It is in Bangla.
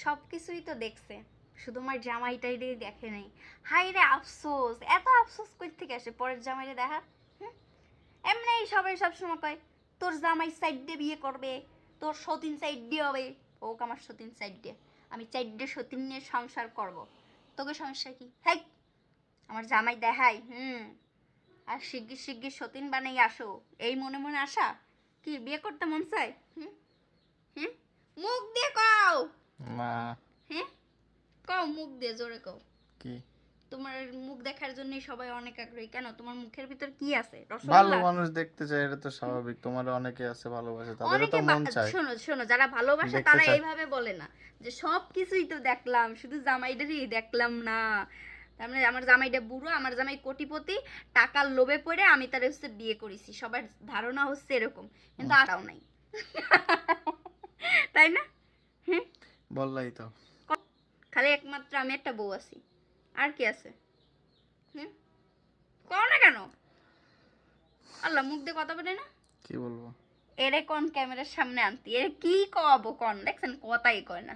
সব কিছুই তো দেখছে, শুধু আমার জামাইটাই দেখে নাই। হাই রে আফসোস, এত আফসোস কই থেকে আসে পরের জামাইরে দেখা? এমনি সবাই সবসময় কয় তোর জামাই সাইড দিয়ে বিয়ে করবে, তোর সতীন সাইড দিয়ে হবে। ওক আমার সতীন সাইড দিয়ে, আমি চাইডে সতীন নিয়ে সংসার করব। তোকে সমস্যা কি? হাই, আমার জামাই দেখাই আর শিগগির শিগগির সতীন বানাই আসো, এই মনে মনে আসা। কি বিয়ে করতে মন চায়? হুম, মুখ দিয়ে কও না। হ্যাঁ, কও মুখ দিয়ে জোরে কও। কি? তোমার মুখ দেখার জন্য সবাই অনেক আগ্রহী। কেন, তোমার মুখের ভিতর কি আছে? ভালো রসগোল্লা? মানুষ দেখতে চায়, এটা তো স্বাভাবিক। তোমার অনেকে আছে ভালোবাসে, তাদেরও তো অনেকে মন চায় শোনো শোনো, যারা ভালোবাসে দেখতে তারা চায়। এইভাবে বলে না যে সব কিছুই তো দেখলাম, শুধু জামাইটারই দেখলাম না। তার মানে আমার জামাইটা বুড়ো, আমার জামাই কোটিপতি, টাকার লোভে পড়ে আমি তার হচ্ছে বিয়ে করেছি, সবার ধারণা হচ্ছে এরকম, কিন্তু আটাও নাই। তাই না? হুম, বললাই তো। খালি একমাত্র আমি একটা বউ আছি, আর কি আছে? হুম, কও না কেন? আল্লাহ, মুখ দিয়ে কথা বলে না। কি বলবো? এরে কোন ক্যামেরার সামনে আনতি, এর কি কব কোন, দেখছেন কথাই কয় না।